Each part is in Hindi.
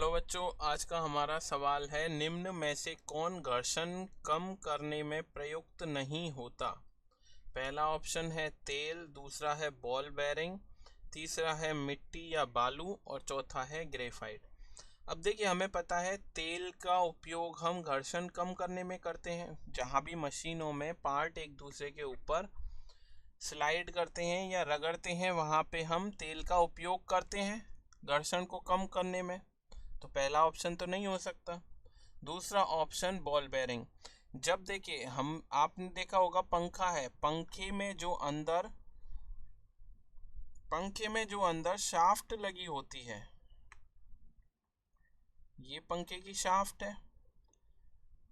हेलो बच्चों, आज का हमारा सवाल है निम्न में से कौन घर्षण कम करने में प्रयुक्त नहीं होता। पहला ऑप्शन है तेल, दूसरा है बॉल बेरिंग, तीसरा है मिट्टी या बालू और चौथा है ग्रेफाइट। अब देखिए, हमें पता है तेल का उपयोग हम घर्षण कम करने में करते हैं। जहाँ भी मशीनों में पार्ट एक दूसरे के ऊपर स्लाइड करते हैं या रगड़ते हैं, वहाँ पे हम तेल का उपयोग करते हैं घर्षण को कम करने में। तो पहला ऑप्शन तो नहीं हो सकता। दूसरा ऑप्शन बॉल बेरिंग। जब देखिए आपने देखा होगा पंखा है, पंखे में जो अंदर शाफ्ट लगी होती है, ये पंखे की शाफ्ट है।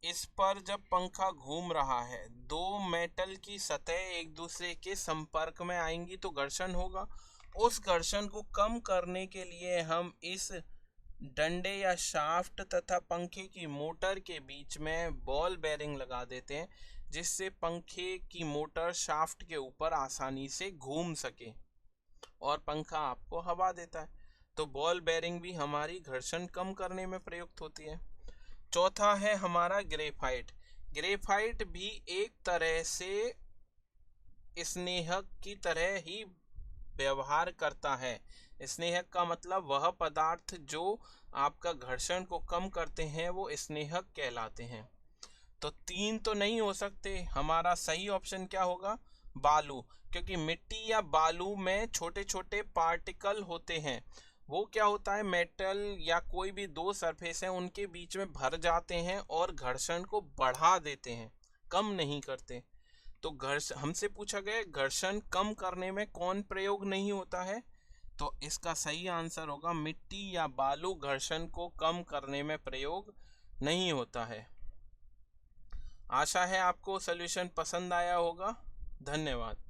इस पर जब पंखा घूम रहा है, दो मेटल की सतह एक दूसरे के संपर्क में आएंगी तो घर्षण होगा। उस घर्षण को कम करने के लिए हम इस डंडे या शाफ्ट तथा पंखे की मोटर के बीच में बॉल बेरिंग लगा देते हैं, जिससे पंखे की मोटर शाफ्ट के ऊपर आसानी से घूम सके और पंखा आपको हवा देता है। तो बॉल बेरिंग भी हमारी घर्षण कम करने में प्रयुक्त होती है। चौथा है हमारा ग्रेफाइट। ग्रेफाइट भी एक तरह से स्नेहक की तरह ही व्यवहार करता है। स्नेहक का मतलब वह पदार्थ जो आपका घर्षण को कम करते हैं वो स्नेहक कहलाते हैं। तो तीन तो नहीं हो सकते। हमारा सही ऑप्शन क्या होगा? बालू। क्योंकि मिट्टी या बालू में छोटे छोटे पार्टिकल होते हैं। वो क्या होता है, मेटल या कोई भी दो सरफेस है उनके बीच में भर जाते हैं और घर्षण को बढ़ा देते हैं, कम नहीं करते। तो हमसे पूछा गया घर्षण कम करने में कौन प्रयोग नहीं होता है, तो इसका सही आंसर होगा मिट्टी या बालू घर्षण को कम करने में प्रयोग नहीं होता है। आशा है आपको सॉल्यूशन पसंद आया होगा। धन्यवाद।